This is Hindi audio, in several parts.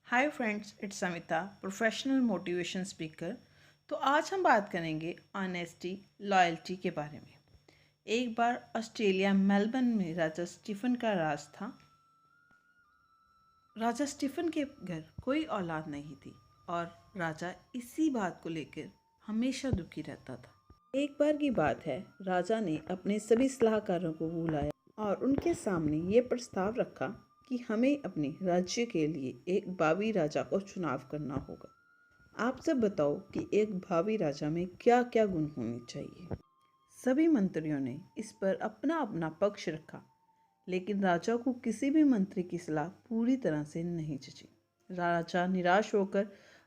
Hi friends, it's Samita, professional motivation speaker. तो आज हम बात करेंगे ऑनेस्टी, लॉयल्टी के बारे में। एक बार ऑस्ट्रेलिया मेलबर्न में राजा स्टीफन का राज था। राजा स्टीफन के घर कोई औलाद नहीं थी और राजा इसी बात को लेकर हमेशा दुखी रहता था। एक बार की बात है, राजा ने अपने सभी सलाहकारों को बुलाया और उनके सामने ये प्रस्ताव रखा कि हमें अपने राज्य के लिए एक भावी राजा को चुनाव करना होगा। आप सब बताओ कि एक भावी राजा में क्या क्या गुण होने चाहिए। सभी मंत्रियों ने इस पर अपना अपना पक्ष रखा, लेकिन राजा को किसी भी मंत्री की सलाह पूरी तरह से नहीं जची। राजा निराश होकर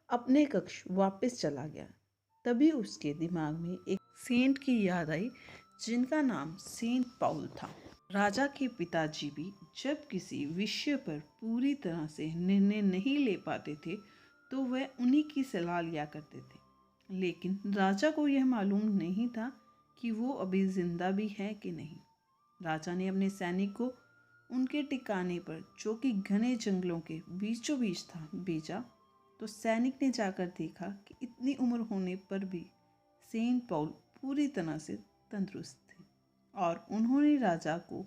अपने कक्ष वापस चला गया। तभी उसके दिमाग में एक सेंट की याद आई, जिनका नाम सेंट पॉल था। राजा के पिताजी भी जब किसी विषय पर पूरी तरह से निर्णय नहीं ले पाते थे तो वह उन्हीं की सलाह लिया करते थे। लेकिन राजा को यह मालूम नहीं था कि वो अभी जिंदा भी है कि नहीं। राजा ने अपने सैनिक को उनके ठिकाने पर, जो कि घने जंगलों के बीचों बीच था, भेजा। तो सैनिक ने जाकर देखा कि इतनी उम्र होने पर भी सेंट पॉल पूरी तरह से तंदुरुस्त थे और उन्होंने राजा को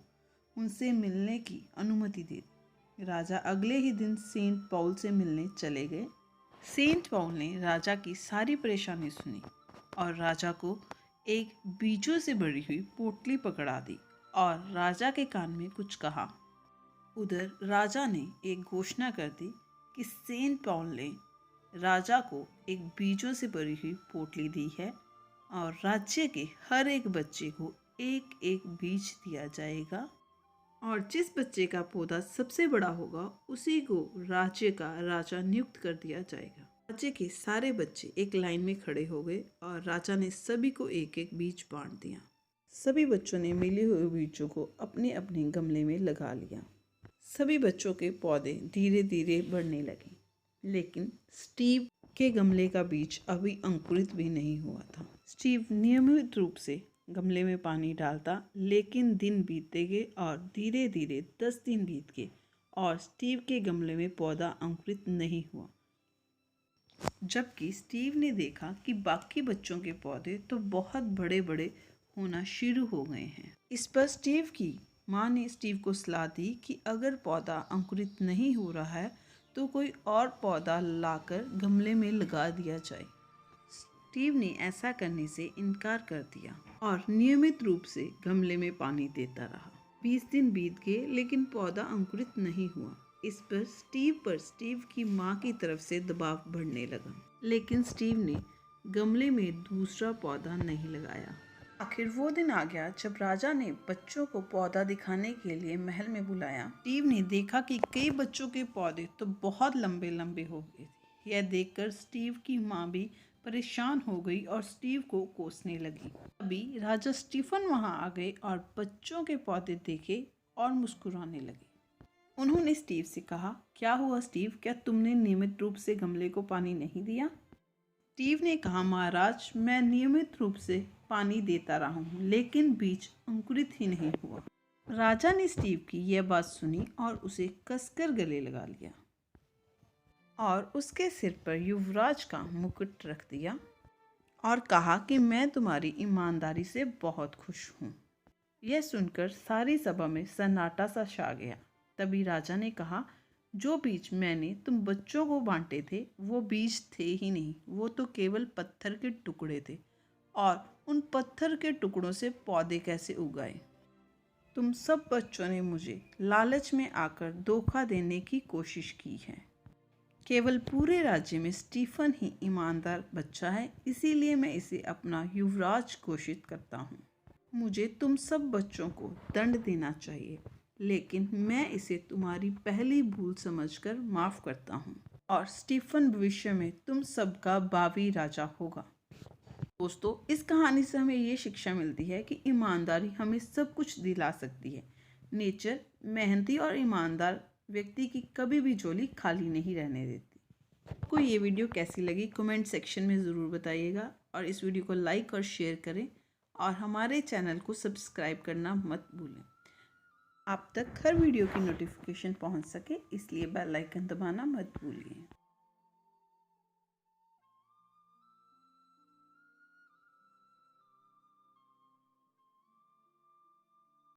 उनसे मिलने की अनुमति दे दी। राजा अगले ही दिन सेंट पॉल से मिलने चले गए। सेंट पॉल ने राजा की सारी परेशानी सुनी और राजा को एक बीजों से भरी हुई पोटली पकड़ा दी और राजा के कान में कुछ कहा। उधर राजा ने एक घोषणा कर दी कि सेंट पॉल ने राजा को एक बीजों से भरी हुई पोटली दी है और राज्य के हर एक बच्चे को एक एक बीज दिया जाएगा और जिस बच्चे का पौधा सबसे बड़ा होगा उसी को राज्य का राजा नियुक्त कर दिया जाएगा। राज्य के सारे बच्चे एक लाइन में खड़े हो गए और राजा ने सभी को एक एक बीज बांट दिया। सभी बच्चों ने मिले हुए बीजों को अपने अपने गमले में लगा लिया। सभी बच्चों के पौधे धीरे धीरे बढ़ने लगे, लेकिन स्टीव के गमले का बीज अभी अंकुरित भी नहीं हुआ था। स्टीव नियमित रूप से गमले में पानी डालता, लेकिन दिन बीतते गए और धीरे धीरे 10 दिन बीत गए और स्टीव के गमले में पौधा अंकुरित नहीं हुआ। जबकि स्टीव ने देखा कि बाकी बच्चों के पौधे तो बहुत बड़े बड़े होना शुरू हो गए हैं। इस पर स्टीव की माँ ने स्टीव को सलाह दी कि अगर पौधा अंकुरित नहीं हो रहा है तो कोई और पौधा लाकर गमले में लगा दिया जाए। स्टीव ने ऐसा करने से इनकार कर दिया और नियमित रूप से गमले में पानी देता रहा। 20 दिन बीत गए, लेकिन पौधा अंकुरित नहीं हुआ। इस पर स्टीव की माँ की तरफ से दबाव बढ़ने लगा, लेकिन स्टीव ने गमले में दूसरा पौधा नहीं लगाया। आखिर वो दिन आ गया जब राजा ने बच्चों को पौधा दिखाने के लिए महल में बुलाया। स्टीव ने देखा कि कई बच्चों के पौधे तो बहुत लंबे लंबे हो गए थे। यह देखकर स्टीव की माँ भी परेशान हो गई और स्टीव को कोसने लगी। अभी राजा स्टीफन वहां आ गए और बच्चों के पौधे देखे और मुस्कुराने लगे। उन्होंने स्टीव से कहा, क्या हुआ स्टीव, क्या तुमने नियमित रूप से गमले को पानी नहीं दिया? स्टीव ने कहा, महाराज, मैं नियमित रूप से पानी देता रहा हूँ, लेकिन बीज अंकुरित ही नहीं हुआ। राजा ने स्टीव की यह बात सुनी और उसे कसकर गले लगा लिया और उसके सिर पर युवराज का मुकुट रख दिया और कहा कि मैं तुम्हारी ईमानदारी से बहुत खुश हूँ। यह सुनकर सारी सभा में सन्नाटा सा छा गया। तभी राजा ने कहा, जो बीज मैंने तुम बच्चों को बांटे थे वो बीज थे ही नहीं, वो तो केवल पत्थर के टुकड़े थे और उन पत्थर के टुकड़ों से पौधे कैसे उगाए? तुम सब बच्चों ने मुझे लालच में आकर धोखा देने की कोशिश की है। केवल पूरे राज्य में स्टीफन ही ईमानदार बच्चा है, इसीलिए मैं इसे अपना युवराज घोषित करता हूँ। मुझे तुम सब बच्चों को दंड देना चाहिए, लेकिन मैं इसे तुम्हारी पहली भूल समझकर माफ़ करता हूँ और स्टीफन भविष्य में तुम सबका भावी राजा होगा। दोस्तों, इस कहानी से हमें ये शिक्षा मिलती है कि ईमानदारी हमें सब कुछ दिला सकती है। नेचर मेहनती और ईमानदार व्यक्ति की कभी भी झोली खाली नहीं रहने देती। आपको ये वीडियो कैसी लगी कमेंट सेक्शन में ज़रूर बताइएगा और इस वीडियो को लाइक और शेयर करें और हमारे चैनल को सब्सक्राइब करना मत भूलें। आप तक हर वीडियो की नोटिफिकेशन पहुंच सके, इसलिए बेल आइकन दबाना मत भूलिए।